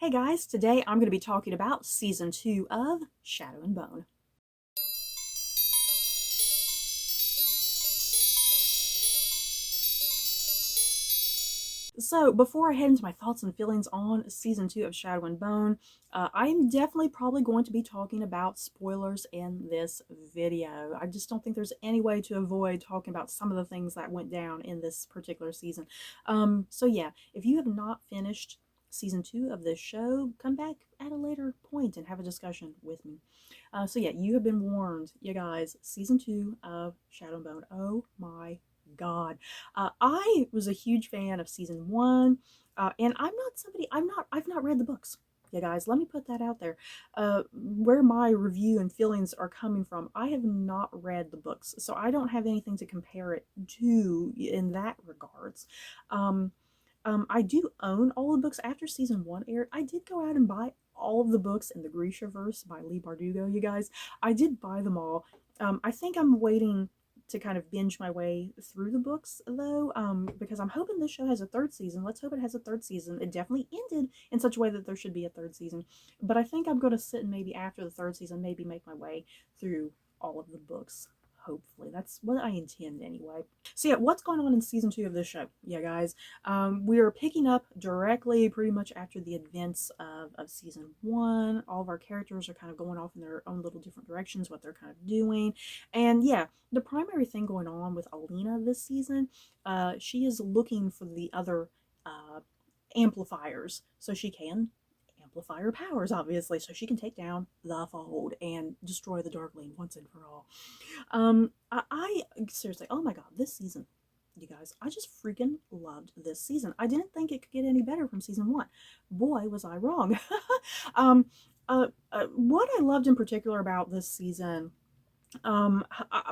Hey guys, today I'm going to be talking about Season 2 of Shadow and Bone. So, before I head into my thoughts and feelings on Season 2 of Shadow and Bone, I'm definitely probably going to be talking about spoilers in this video. I just don't think there's any way to avoid talking about some of the things that went down in this particular season. So yeah, if you have not finished Season 2 of this show, come back at a later point and have a discussion with me. So yeah, you have been warned, you guys. Season 2 of Shadow and Bone. Oh my God. I was a huge fan of season 1, and I've not read the books. Yeah, guys, let me put that out there. Where my review and feelings are coming from, I have not read the books, so I don't have anything to compare it to in that regards. I do own all the books after season 1 aired. I did go out and buy all of the books in the Grishaverse by Leigh Bardugo, you guys. I did buy them all. I think I'm waiting to kind of binge my way through the books though, because I'm hoping this show has a third season. Let's hope it has a third season. It definitely ended in such a way that there should be a third season, but I think I'm going to sit and maybe after the third season maybe make my way through all of the books. Hopefully that's what I intend anyway. So yeah, what's going on in season 2 of this show? Yeah, guys, we are picking up directly pretty much after the events of season 1. All of our characters are kind of going off in their own little different directions, what they're kind of doing. And yeah, the primary thing going on with Alina this season, she is looking for the other amplifiers so she can amplify her powers, obviously, so she can take down the Fold and destroy the Darkling once and for all. I seriously, oh my God, this season, you guys, I just freaking loved this season. I didn't think it could get any better from season 1. Boy, was I wrong. What I loved in particular about this season,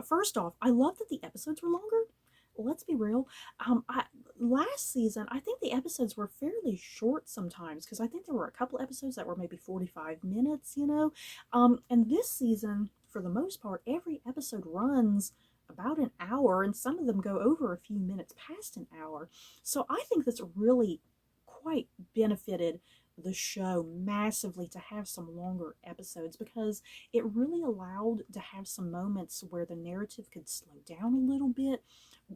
first off, I love that the episodes were longer. Let's be real. Last season, I think the episodes were fairly short sometimes, because I think there were a couple episodes that were maybe 45 minutes, you know. And this season, for the most part, every episode runs about an hour, and some of them go over a few minutes past an hour. So I think this really quite benefited the show massively to have some longer episodes, because it really allowed to have some moments where the narrative could slow down a little bit.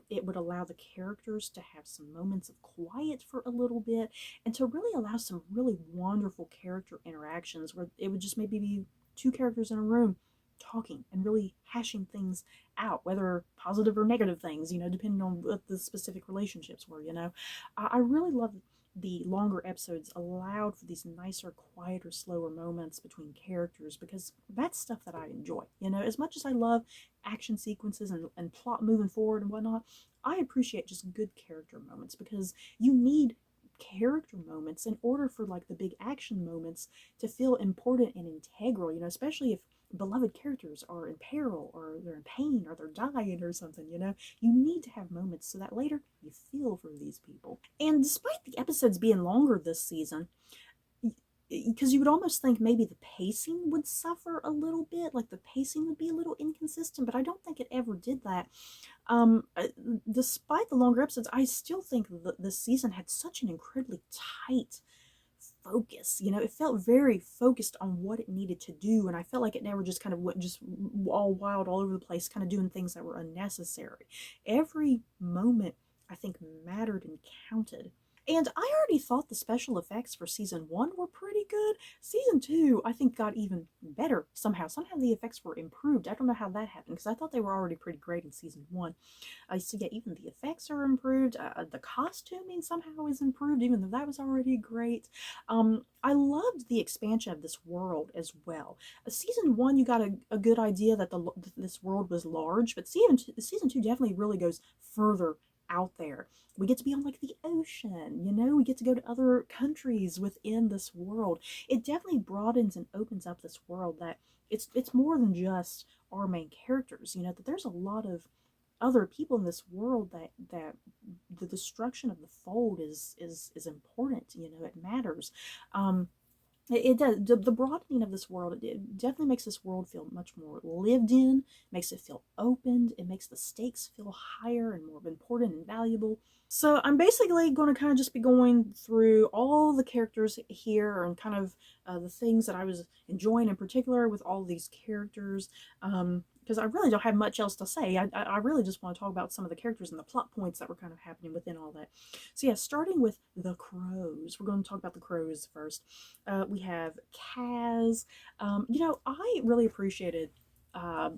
It would allow the characters to have some moments of quiet for a little bit, and to really allow some really wonderful character interactions where it would just maybe be two characters in a room talking and really hashing things out, whether positive or negative things, you know, depending on what the specific relationships were, you know. I really love the longer episodes allowed for these nicer, quieter, slower moments between characters, because that's stuff that I enjoy. You know, as much as I love action sequences and plot moving forward and whatnot, I appreciate just good character moments, because you need character moments in order for like the big action moments to feel important and integral, you know, especially if beloved characters are in peril or they're in pain or they're dying or something, you know. You need to have moments so that later you feel for these people. And despite the episodes being longer this season, because you would almost think maybe the pacing would suffer a little bit, like the pacing would be a little inconsistent, but I don't think it ever did that. Despite the longer episodes, I still think that this season had such an incredibly tight focus. You know, it felt very focused on what it needed to do, and I felt like it never just kind of went just all wild all over the place, kind of doing things that were unnecessary. Every moment, I think, mattered and counted. And I already thought the special effects for season 1 were pretty good. Season 2, I think, got even better somehow. Somehow the effects were improved. I don't know how that happened, because I thought they were already pretty great in season 1. So yeah, even the effects are improved. The costuming somehow is improved, even though that was already great. I loved the expansion of this world as well. Season 1, you got a good idea that this world was large, but season 2 definitely really goes further out there. We get to be on like the ocean, you know, we get to go to other countries within this world. It definitely broadens and opens up this world, that it's more than just our main characters, you know, that there's a lot of other people in this world, that the destruction of the Fold is important, you know, it matters. It does. The broadening of this world, it definitely makes this world feel much more lived in, makes it feel opened, it makes the stakes feel higher and more important and valuable. So I'm basically going to kind of just be going through all the characters here and kind of the things that I was enjoying in particular with all these characters. Because I really don't have much else to say. I really just want to talk about some of the characters and the plot points that were kind of happening within all that. So yeah, starting with the crows. We're going to talk about the crows first. We have Kaz. I really appreciated uh,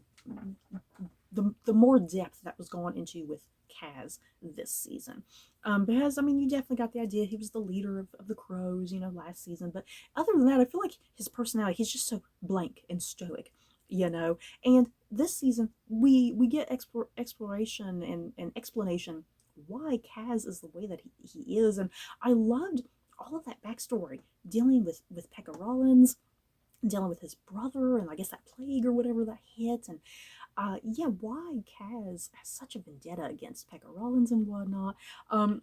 the more depth that was gone into with Kaz this season. Because, I mean, you definitely got the idea he was the leader of the crows, last season. But other than that, I feel like his personality, he's just so blank and stoic. And this season, we get exploration and explanation why Kaz is the way that he is. And I loved all of that backstory dealing with Pekka Rollins, dealing with his brother, and I guess that plague or whatever that hit. And yeah, why Kaz has such a vendetta against Pekka Rollins and whatnot. Um,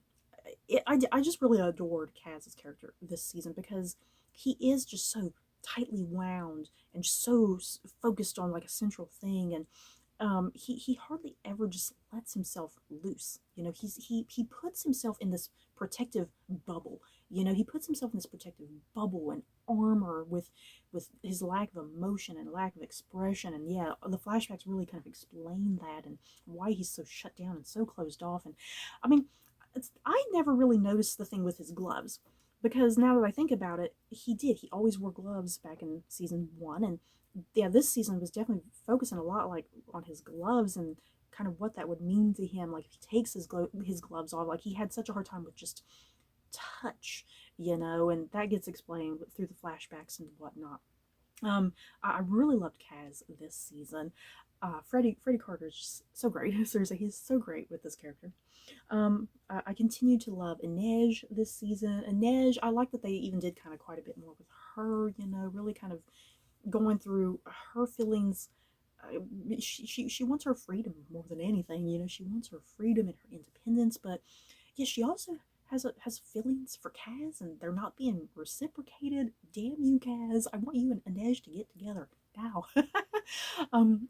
I just really adored Kaz's character this season because he is just so tightly wound and just so focused on like a central thing. And he hardly ever just lets himself loose. He puts himself in this protective bubble. He puts himself in this protective bubble and armor with his lack of emotion and lack of expression. And yeah, the flashbacks really kind of explain that and why he's so shut down and so closed off. And I mean, I never really noticed the thing with his gloves. Because now that I think about it, he always wore gloves back in season 1, and yeah, this season was definitely focusing a lot like on his gloves and kind of what that would mean to him. Like if he takes his gloves off, like he had such a hard time with just touch, and that gets explained through the flashbacks and whatnot. I really loved Kaz this season. Freddie Carter is just so great. Seriously, he's so great with this character. I continue to love Inej this season. Inej, I like that they even did kind of quite a bit more with her. Really kind of going through her feelings. She wants her freedom more than anything. She wants her freedom and her independence, but yeah, she also has feelings for Kaz, and they're not being reciprocated. Damn you, Kaz! I want you and Inej to get together now.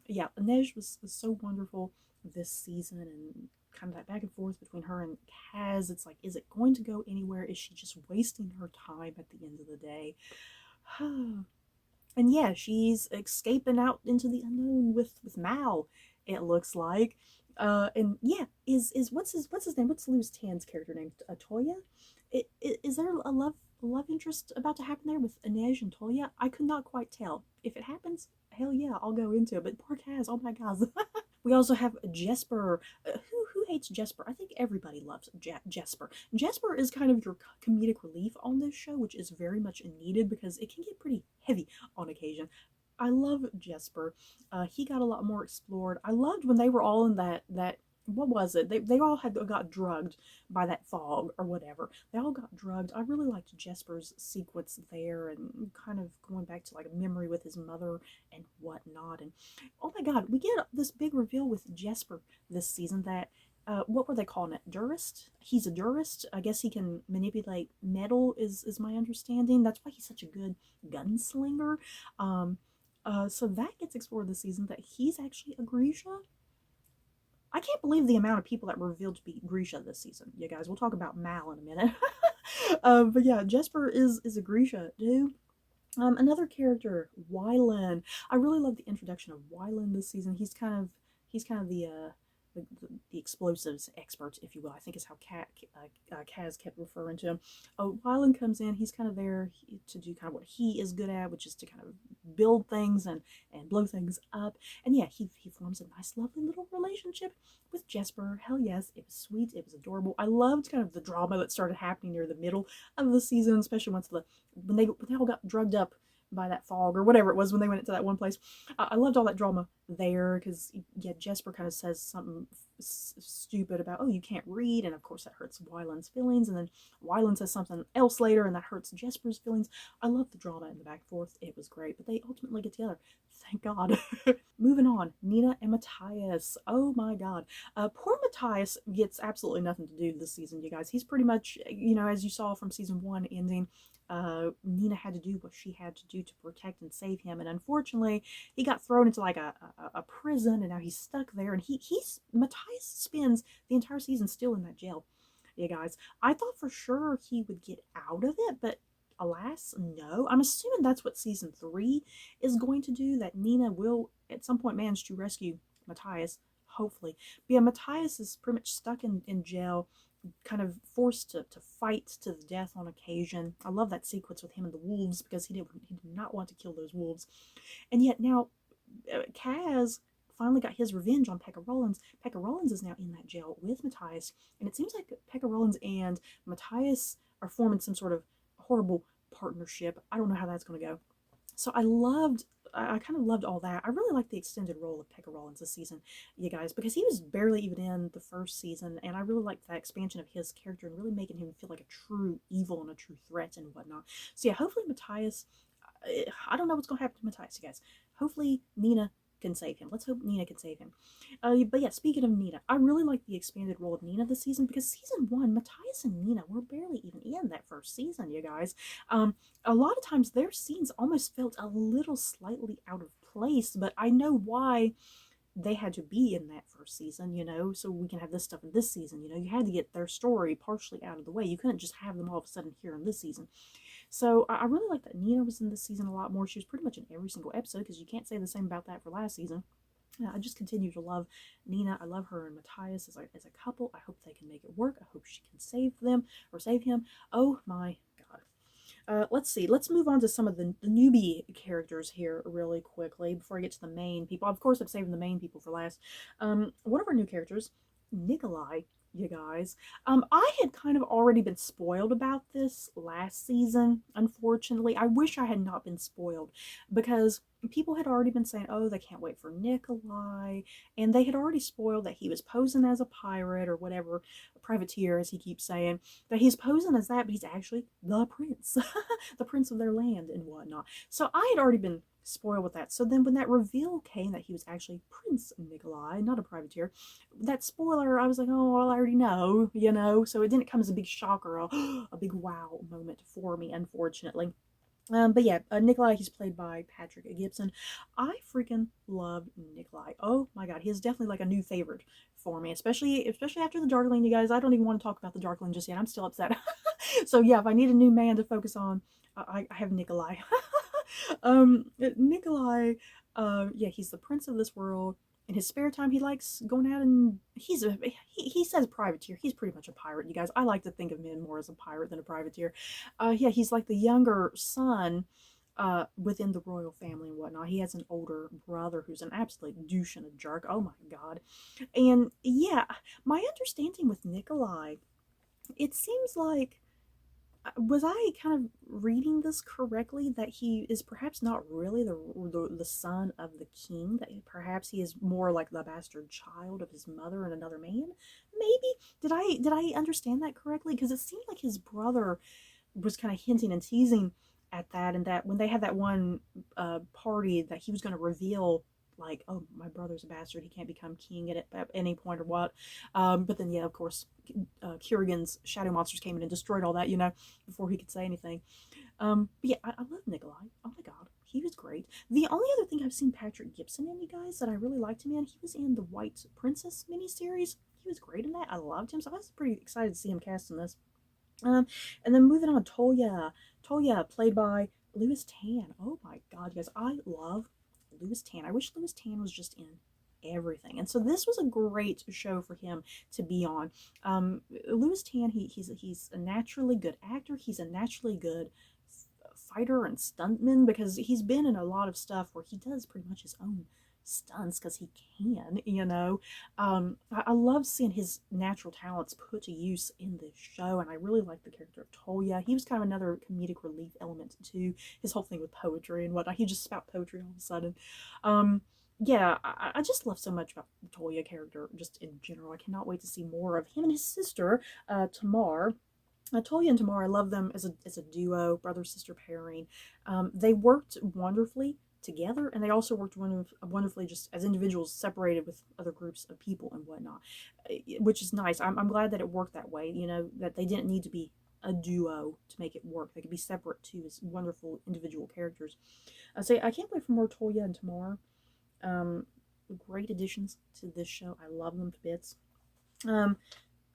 Yeah, Inej was so wonderful this season, and kind of that back and forth between her and Kaz. It's like, is it going to go anywhere? Is she just wasting her time at the end of the day? And yeah, she's escaping out into the unknown with Mal. It looks like. And yeah, is what's his name? What's Luz Tan's character name? Toya? Is there a love interest about to happen there with Inej and Toya? I could not quite tell. If it happens, hell yeah, I'll go into it. But poor Kaz, oh my god. We also have Jesper. Who hates Jesper? I think everybody loves Jesper. Jesper is kind of your comedic relief on this show, which is very much needed because it can get pretty heavy on occasion. I love Jesper. He got a lot more explored. I loved when they were all in that what was it? They all had got drugged by that fog or whatever. They all got drugged. I really liked Jesper's sequence there and kind of going back to like a memory with his mother and whatnot. And oh my god, we get this big reveal with Jesper this season that what were they calling it? Durist? He's a Durist. I guess he can manipulate metal is my understanding. That's why he's such a good gunslinger. So that gets explored this season that he's actually a Grisha. I can't believe the amount of people that were revealed to be Grisha this season. You guys, we'll talk about Mal in a minute. But yeah, Jesper is a Grisha, dude. Another character, Wylan. I really love the introduction of Wylan this season. He's kind of the explosives expert, if you will. I think is how Kaz kept referring to him. Wylan comes in. He's kind of there to do kind of what he is good at, which is to kind of build things and blow things up. And yeah, he forms a nice, lovely little relationship with Jesper. Hell yes, it was sweet. It was adorable. I loved kind of the drama that started happening near the middle of the season, especially when they all got drugged up by that fog or whatever it was when they went into that one place. I loved all that drama there because yeah, Jesper kind of says something stupid about, oh, you can't read, and of course that hurts Wyland's feelings, and then Wyland says something else later and that hurts Jesper's feelings. I love the drama and the back and forth. It was great, but they ultimately get together, thank god. Moving on, Nina and Matthias. Oh my god. Poor Matthias gets absolutely nothing to do this season, you guys. He's pretty much, as you saw from season 1 ending, Nina had to do what she had to do to protect and save him. And unfortunately, he got thrown into like a prison, and now he's stuck there. And Matthias spends the entire season still in that jail. Yeah, guys, I thought for sure he would get out of it, but alas, no. I'm assuming that's what season 3 is going to do, that Nina will at some point manage to rescue Matthias, hopefully. But yeah, Matthias is pretty much stuck in jail, kind of forced to fight to the death on occasion. I love that sequence with him and the wolves, because he did not want to kill those wolves. And yet now, Kaz finally got his revenge on Pekka Rollins. Pekka Rollins is now in that jail with Matthias, and it seems like Pekka Rollins and Matthias are forming some sort of horrible partnership. I don't know how that's going to go. So I kind of loved all that. I really like the extended role of Pekka Rollins this season, you guys, because he was barely even in the first season, and I really liked that expansion of his character and really making him feel like a true evil and a true threat and whatnot. So yeah, hopefully Matthias, I don't know what's going to happen to Matthias, you guys. Hopefully Nina can save him. Let's hope Nina can save him. But yeah, speaking of Nina, I really like the expanded role of Nina this season, because season 1, Matthias and Nina were barely even in that first season, you guys. A lot of times their scenes almost felt a little slightly out of place, but I know why they had to be in that first season, so we can have this stuff in this season. You had to get their story partially out of the way. You couldn't just have them all of a sudden here in this season. So I really like that Nina was in this season a lot more. She was pretty much in every single episode, because you can't say the same about that for last season. I just continue to love Nina. I love her and Matthias as a couple. I hope they can make it work. I hope she can save them or save him. Oh my god. Let's see. Let's move on to some of the newbie characters here really quickly before I get to the main people. Of course, I'm saving the main people for last. One of our new characters, Nikolai, you guys. I had kind of already been spoiled about this last season, unfortunately. I wish I had not been spoiled, because people had already been saying, oh, they can't wait for Nikolai, and they had already spoiled that he was posing as a pirate or whatever, a privateer, as he keeps saying, that he's posing as that, but he's actually the prince, the prince of their land and whatnot. So I had already been spoiled with that. So then when that reveal came that he was actually Prince Nikolai, not a privateer, that spoiler, I was like, oh, well, I already know, so it didn't come as a big shocker, a big wow moment for me, unfortunately. But yeah, Nikolai, he's played by Patrick Gibson. I freaking love Nikolai. Oh my god, he is definitely like a new favorite for me, especially after the Darkling, you guys. I don't even want to talk about the Darkling just yet. I'm still upset. So yeah, if I need a new man to focus on, I have Nikolai. Nikolai, yeah, he's the prince of this world. In his spare time, he likes going out, and he says privateer. He's pretty much a pirate, you guys. I like to think of him more as a pirate than a privateer. Yeah, he's like the younger son within the royal family and whatnot. He has an older brother who's an absolute douche and a jerk. Oh my god. And yeah, my understanding with Nikolai, it seems like, was I kind of reading this correctly, that he is perhaps not really the son of the king, that perhaps he is more like the bastard child of his mother and another man? Maybe. Did I understand that correctly? Because it seemed like his brother was kind of hinting and teasing at that, and that when they had that one party, that he was going to reveal, like, oh, my brother's a bastard, he can't become king at any point or what. But then, yeah, of course, Kurgan's shadow monsters came in and destroyed all that, before he could say anything. But yeah, I love Nikolai. Oh my god, he was great. The only other thing I've seen Patrick Gibson in, you guys, that I really liked him in, he was in the White Princess miniseries. He was great in that. I loved him, so I was pretty excited to see him cast in this. And then moving on, Toya, played by Lewis Tan. Oh my god, you guys, I love Lewis Tan. I wish Lewis Tan was just in everything, and so this was a great show for him to be on. Lewis Tan, he's a naturally good actor. He's a naturally good fighter and stuntman, because he's been in a lot of stuff where he does pretty much his own stunts, because he can. I love seeing his natural talents put to use in this show, and I really like the character of Toya. He was kind of another comedic relief element too. His whole thing with poetry and whatnot, he just spout poetry all of a sudden. Yeah, I just love so much about the Toya character just in general. I cannot wait to see more of him and his sister, Tamar. Toya and Tamar, I love them as a duo, brother-sister pairing. They worked wonderfully together, and they also worked wonderfully just as individuals, separated with other groups of people and whatnot, which is nice. I'm glad that it worked that way, that they didn't need to be a duo to make it work. They could be separate too as wonderful individual characters. So I can't wait for more Toya and Tamar. Um, Great additions to this show. I love them to bits. Um,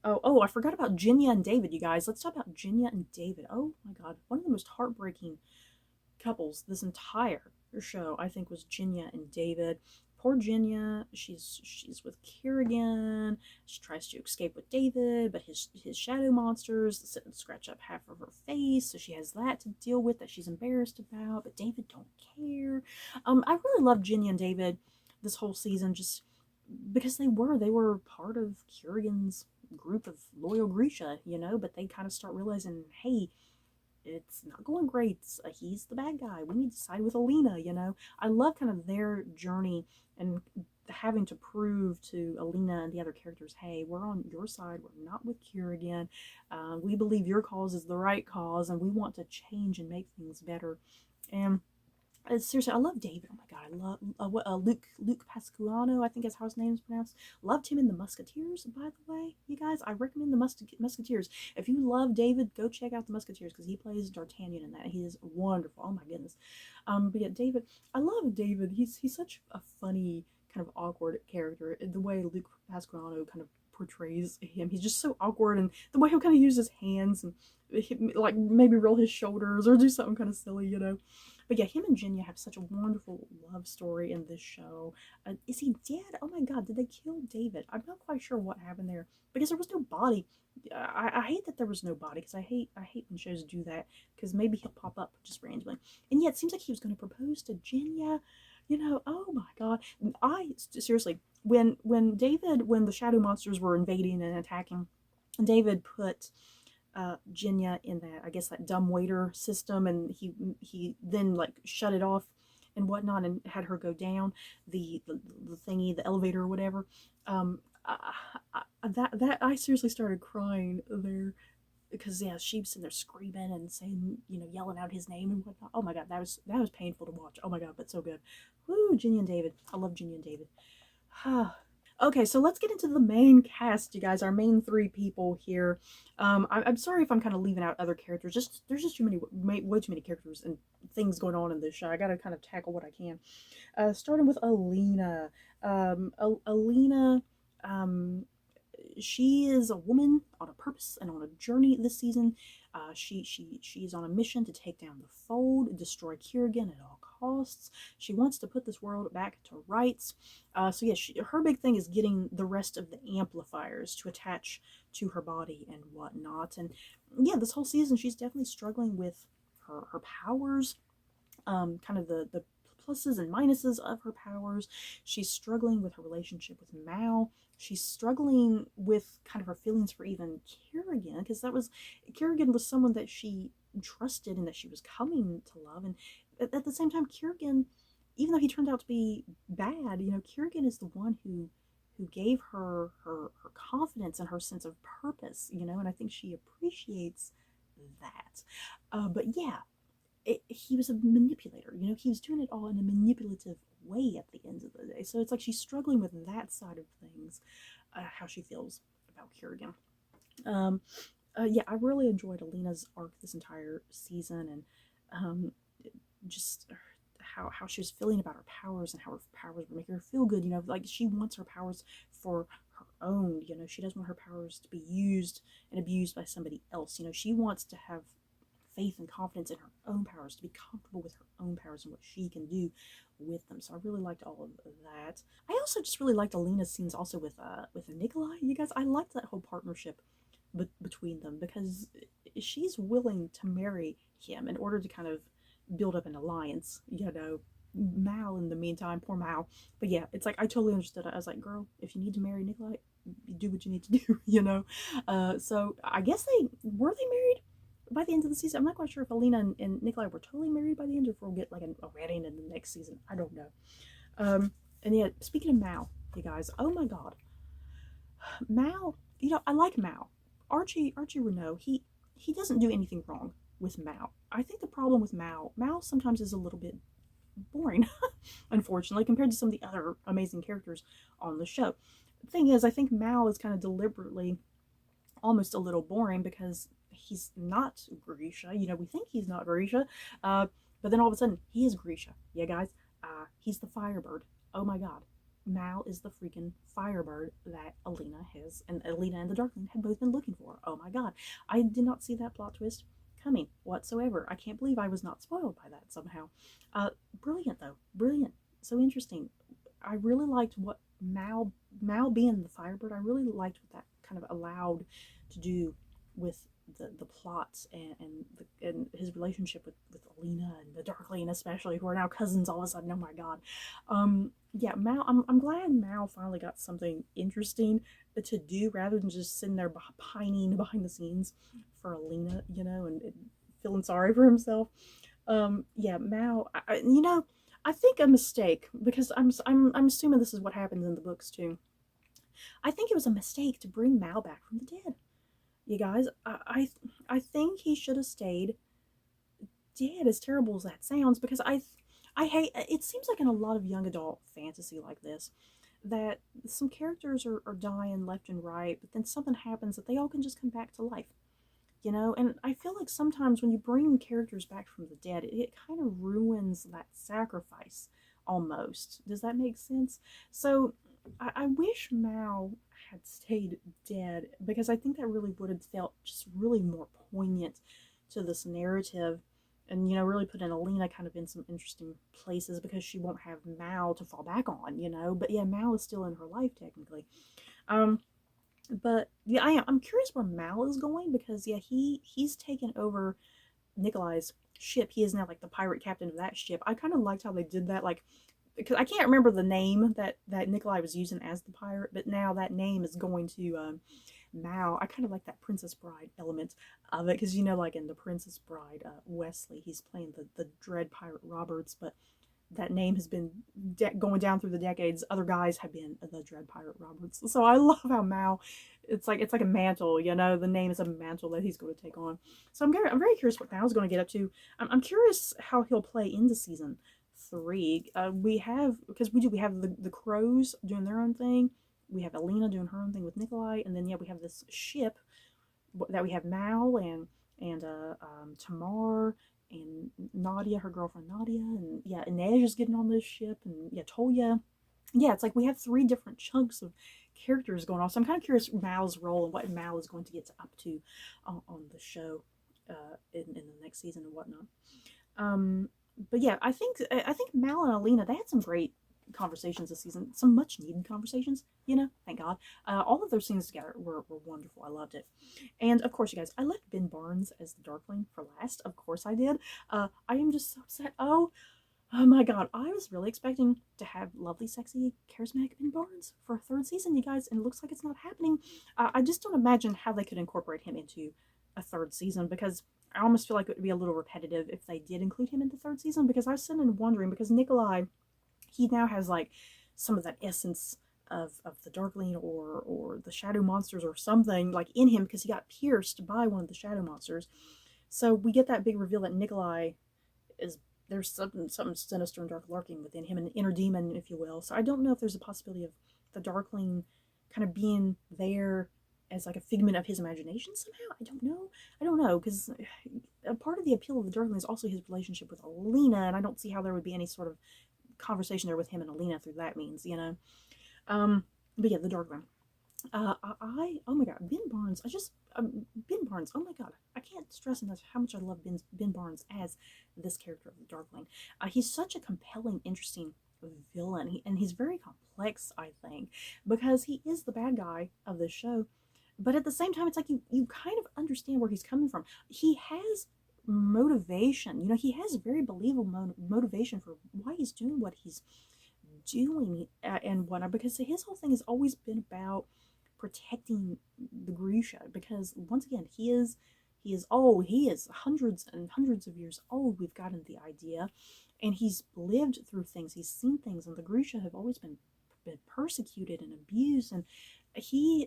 I forgot about Jinya and David, you guys. Let's talk about Jinya and David. Oh my god, one of the most heartbreaking couples this entire show, I think, was Jinya and David. Poor Jinya, she's with Kerrigan. She tries to escape with David, but his shadow monsters sit and scratch up half of her face, so she has that to deal with that she's embarrassed about. But David don't care. I really love Jinya and David this whole season, just because they were part of Kerrigan's group of loyal Grisha, but they kind of start realizing, hey, it's not going great. He's the bad guy. We need to side with Alina. I love kind of their journey and having to prove to Alina and the other characters, hey, we're on your side. We're not with Kerrigan. We believe your cause is the right cause, and we want to change and make things better. And seriously, I love David. Oh my god, I love Luke Pascuano, I think is how his name is pronounced. Loved him in the Musketeers, by the way, you guys. I recommend the Musketeers. If you love David, go check out the Musketeers because he plays D'Artagnan in that. He is wonderful. Oh my goodness. But yeah, David. I love David. He's such a funny kind of awkward character. The way Luke Pascuano kind of portrays him, he's just so awkward, and the way he'll kind of use his hands and like maybe roll his shoulders or do something kind of silly. But yeah, him and Jinya have such a wonderful love story in this show. Is he dead? Oh my god, did they kill David? I'm not quite sure what happened there because there was no body. I hate that there was no body because I hate when shows do that because maybe he'll pop up just randomly. And yeah, it seems like he was going to propose to Jinya. Oh my god. Seriously, when the shadow monsters were invading and attacking, David put Jinya in that dumb waiter system, and he then like shut it off and whatnot and had her go down the thingy, the elevator or whatever. I seriously started crying there because yeah, she's sitting there screaming and saying, yelling out his name and whatnot. Oh my god, that was painful to watch. Oh my god, but so good. Woo, Jinya and David. I love Jinya and David. Okay, so let's get into the main cast, you guys. Our main three people here. I'm sorry if I'm kind of leaving out other characters. There's just way too many characters and things going on in this show. I gotta kind of tackle what I can. Starting with Alina. Alina. She is a woman on a purpose and on a journey this season. She's on a mission to take down the Fold, destroy Kerrigan at all costs. She wants to put this world back to rights. So yeah, her big thing is getting the rest of the amplifiers to attach to her body and whatnot. And yeah, this whole season she's definitely struggling with her powers, kind of the pluses and minuses of her powers. She's struggling with her relationship with Mal. She's struggling with kind of her feelings for even Kerrigan, because Kerrigan was someone that she trusted and that she was coming to love. And at the same time, Kerrigan, even though he turned out to be bad, Kerrigan is the one who gave her confidence and her sense of purpose, and I think she appreciates that. But yeah, he was a manipulator, he was doing it all in a manipulative way at the end of the day. So it's like she's struggling with that side of things, how she feels about Kerrigan. Yeah, I really enjoyed Alina's arc this entire season, and just how she was feeling about her powers and how her powers were making her feel good. Like she wants her powers for her own. She doesn't want her powers to be used and abused by somebody else. She wants to have faith and confidence in her own powers, to be comfortable with her own powers and what she can do with them. So I really liked all of that. I also just really liked Alina's scenes also with Nikolai. You guys, I liked that whole partnership between them, because she's willing to marry him in order to kind of build up an alliance. Mal in the meantime, poor Mal. But yeah, it's like I totally understood it. I was like, girl, if you need to marry Nikolai, you do what you need to do. So I guess they married by the end of the season. I'm not quite sure if Alina and Nikolai were totally married by the end, or if we'll get like a wedding in the next season. I don't know. And yeah, speaking of Mal, you guys, oh my god, Mal. I like Mal. Archie Renault. He doesn't do anything wrong with Mal. I think the problem with Mal sometimes is a little bit boring, unfortunately, compared to some of the other amazing characters on the show. The thing is, I think Mal is kind of deliberately almost a little boring because he's not Grisha. You know, we think he's not Grisha, but then all of a sudden he is Grisha. Yeah, guys, he's the Firebird. Oh my God, Mal is the freaking Firebird that Alina has, and Alina and the Darkling had both been looking for. Oh my God, I did not see that plot twist coming whatsoever. I can't believe I was not spoiled by that somehow. Brilliant though, brilliant, so interesting. I really liked what Mal being the Firebird. I really liked what that kind of allowed to do with the plots and his relationship with Alina and the Darkling especially, who are now cousins all of a sudden. Oh my God. Yeah, Mal. I'm glad Mal finally got something interesting to do rather than just sitting there pining behind the scenes for Alina, you know, and feeling sorry for himself. Yeah, Mal. You know, I think a mistake, because I'm assuming this is what happens in the books too. I think it was a mistake to bring Mal back from the dead. You guys, I think he should have stayed dead. As terrible as that sounds, because I hate. It seems like in a lot of young adult fantasy like this, that some characters are dying left and right, but then something happens that they all can just come back to life. You know, and I feel like sometimes when you bring characters back from the dead, it kind of ruins that sacrifice almost. Does that make sense? So I wish Mal had stayed dead, because I think that really would have felt just really more poignant to this narrative, and you know, really put in Alina kind of in some interesting places, because she won't have Mal to fall back on, you know. But yeah, Mal is still in her life technically. um but yeah, I'm curious where Mal is going, because yeah, he's taken over Nikolai's ship. He is now like the pirate captain of that ship. I kind of liked how they did that, like, because I can't remember the name that Nikolai was using as the pirate, but now that name is going to Mal. I kind of like that Princess Bride element of it, because you know, like in the Princess Bride, Wesley, he's playing the Dread Pirate Roberts, but that name has been going down through the decades. Other guys have been the Dread Pirate Roberts. So I love how Mal, it's like a mantle, you know. The name is a mantle that he's going to take on. So I'm very curious what Mal's going to get up to. I'm curious how he'll play into season 3. We have, because we have the crows doing their own thing. We have Alina doing her own thing with Nikolai, and then yeah, we have this ship that we have Mal and Tamar and Nadia, her girlfriend Nadia, and yeah, Inej is getting on this ship, and yeah, Toya. Yeah, it's like we have 3 different chunks of characters going on. So I'm kind of curious Mal's role and what Mal is going to get up to on the show in the next season and whatnot. But yeah, I think Mal and Alina, they had some great conversations this season, some much needed conversations, you know, thank God. All of those scenes together were wonderful. I loved it. And of course, you guys, I left Ben Barnes as the Darkling for last. Of course I did. I am just so upset. Oh my God, I was really expecting to have lovely, sexy, charismatic Ben Barnes for a 3rd season, you guys, and it looks like it's not happening. I just don't imagine how they could incorporate him into a 3rd season, because I almost feel like it would be a little repetitive if they did include him in the 3rd season, because I was sitting and wondering, because Nikolai, he now has like some of that essence of the Darkling or the Shadow Monsters or something like in him, because he got pierced by one of the Shadow Monsters. So we get that big reveal that Nikolai is, there's something sinister and dark lurking within him, an inner demon, if you will. So I don't know if there's a possibility of the Darkling kind of being there as like a figment of his imagination somehow. I don't know, because a part of the appeal of the Darkling is also his relationship with Alina, and I don't see how there would be any sort of conversation there with him and Alina through that means, you know. But yeah, the Darkling. Oh my God, Ben Barnes. Ben Barnes. Oh my God, I can't stress enough how much I love Ben Barnes as this character of the Darkling. He's such a compelling, interesting villain, and he's very complex, I think, because he is the bad guy of this show, but at the same time, it's like you kind of understand where he's coming from. He has motivation, you know. He has very believable motivation for why he's doing what he's doing and whatnot, because his whole thing has always been about protecting the Grisha, because once again, he is old. He is hundreds and hundreds of years old. We've gotten the idea, and he's lived through things. He's seen things, and the Grisha have always been persecuted and abused, and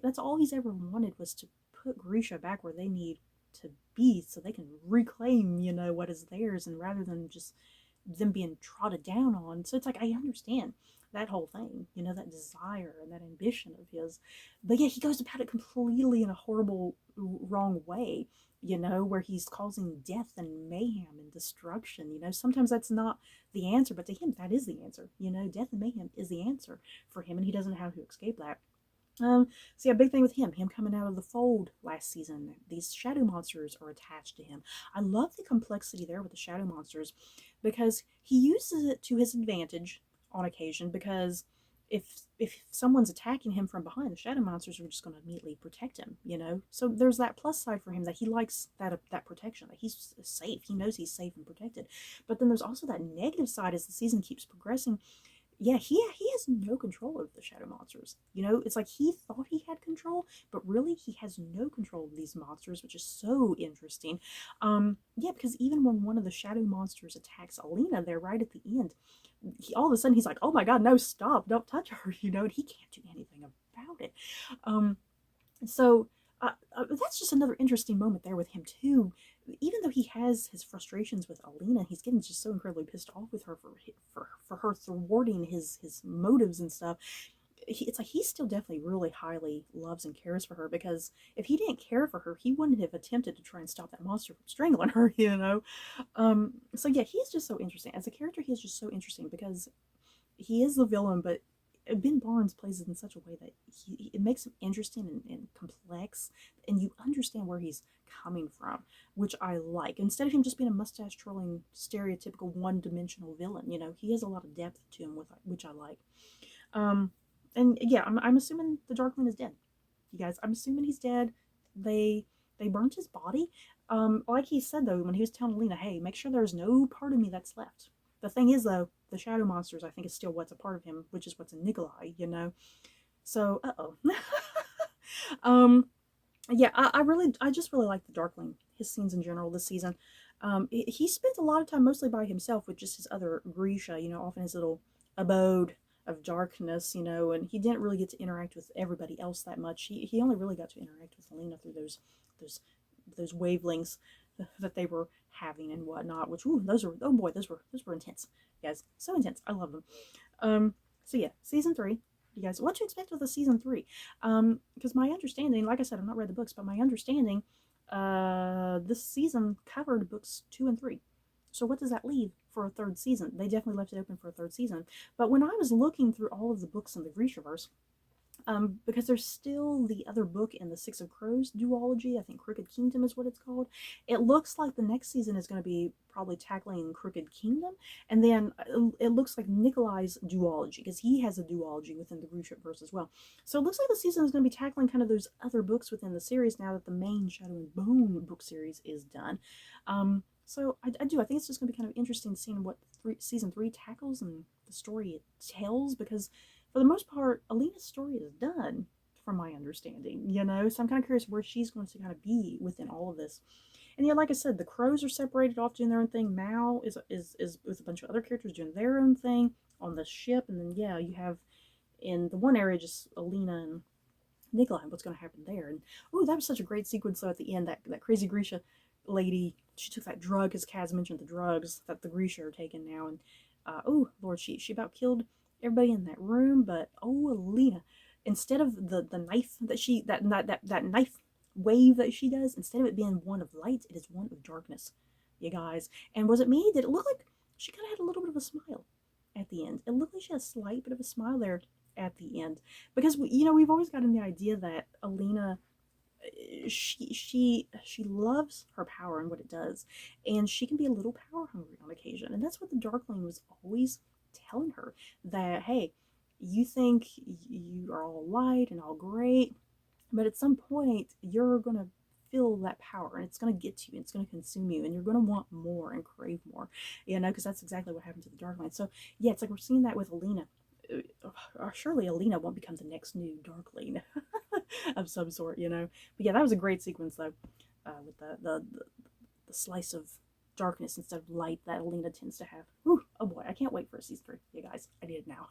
that's all he's ever wanted, was to put Grisha back where they need to be, so they can reclaim, you know, what is theirs, and rather than just them being trodden down on. So it's like, I understand that whole thing, you know, that desire and that ambition of his. But yeah, he goes about it completely in a horrible, wrong way, you know, where he's causing death and mayhem and destruction. You know, sometimes that's not the answer, but to him, that is the answer. You know, death and mayhem is the answer for him, and he doesn't know how to escape that. So yeah, big thing with him coming out of the fold last season. These shadow monsters are attached to him. I love the complexity there with the shadow monsters because he uses it to his advantage on occasion, because if someone's attacking him from behind, the shadow monsters are just going to immediately protect him, you know. So there's that plus side for him, that he likes that protection, that he's safe. He knows he's safe and protected. But then there's also that negative side as the season keeps progressing. Yeah, he has no control over the shadow monsters. You know, it's like he thought he had control, but really he has no control of these monsters, which is so interesting. Yeah, because even when one of the shadow monsters attacks Alina there right at the end, all of a sudden he's like, "Oh my God, no, stop! Don't touch her!" You know, and he can't do anything about it. Um, so that's just another interesting moment there with him too. Even though he has his frustrations with Alina, he's getting just so incredibly pissed off with her for her thwarting his motives and stuff. It's like he still definitely really highly loves and cares for her, because if he didn't care for her, he wouldn't have attempted to try and stop that monster from strangling her, you know. So yeah, he's just so interesting as a character. He's just so interesting because he is the villain, but Ben Barnes plays it in such a way that it makes him interesting and complex, and you understand where he's coming from, which I like. Instead of him just being a mustache twirling, stereotypical one-dimensional villain, you know, he has a lot of depth to him, which I like. Um, and yeah, I'm assuming the Darkling is dead. You guys, I'm assuming he's dead. They burnt his body. Like he said though, when he was telling Alina, "Hey, make sure there's no part of me that's left." The thing is though, the shadow monsters, I think, is still what's a part of him, which is what's in Nikolai, you know. So, um, yeah, I just really like the Darkling, his scenes in general this season. He spent a lot of time mostly by himself with just his other Grisha, you know, off in his little abode of darkness, you know, and he didn't really get to interact with everybody else that much. He only really got to interact with Alina through those those wavelengths that they were having and whatnot. Which, ooh, those were intense, guys, so intense. I love them. So yeah, season 3. You guys, what to expect with the season 3? Because my understanding, like I said, I've not read the books, but my understanding, this season covered books 2 and 3. So what does that leave for a third season? They definitely left it open for a third season. But when I was looking through all of the books in the Grishaverse, because there's still the other book in the Six of Crows duology. I think Crooked Kingdom is what it's called. It looks like the next season is going to be probably tackling Crooked Kingdom, and then it looks like Nikolai's duology, because he has a duology within the Grishaverse as well. So it looks like the season is going to be tackling kind of those other books within the series now that the main Shadow and Bone book series is done. So I think it's just going to be kind of interesting seeing what season 3 tackles and the story it tells, because for the most part, Alina's story is done, from my understanding, you know? So I'm kind of curious where she's going to kind of be within all of this. And yeah, like I said, the crows are separated off doing their own thing. Mal is with a bunch of other characters doing their own thing on the ship. And then, yeah, you have in the one area just Alina and Nikolai, what's going to happen there. And, oh, that was such a great sequence, though, at the end. That crazy Grisha lady, she took that drug, as Kaz mentioned, the drugs that the Grisha are taking now. And, oh, Lord, she about killed everybody in that room. But, oh, Alina, instead of the knife that knife wave that she does, instead of it being one of light, it is one of darkness, you guys. And was it me? Did it look like she kind of had a little bit of a smile at the end? It looked like she had a slight bit of a smile there at the end, because we've always gotten the idea that Alina, she loves her power and what it does, and she can be a little power hungry on occasion, and that's what the Darkling was always telling her, that hey, you think you are all light and all great, but at some point you're gonna feel that power, and it's going to get to you, and it's going to consume you, and you're going to want more and crave more, because that's exactly what happened to the Darkling. So yeah, it's like we're seeing that with Alina. Surely Alina won't become the next new Darkling of some sort, But yeah, that was a great sequence though, with the slice of darkness instead of light that Alina tends to have. Whew, oh boy, I can't wait for a season 3, you guys. I need it now.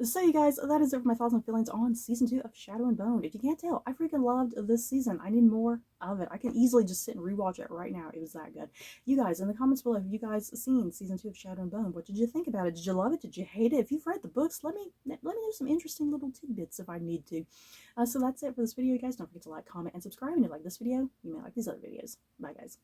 So, you guys, that is it for my thoughts and feelings on season 2 of Shadow and Bone. If you can't tell, I freaking loved this season. I need more of it. I can easily just sit and rewatch it right now. It was that good. You guys, in the comments below, have you guys seen season 2 of Shadow and Bone? What did you think about it? Did you love it? Did you hate it? If you've read the books, let me know some interesting little tidbits if I need to. So that's it for this video, guys. Don't forget to like, comment, and subscribe. And if you like this video, you may like these other videos. Bye, guys.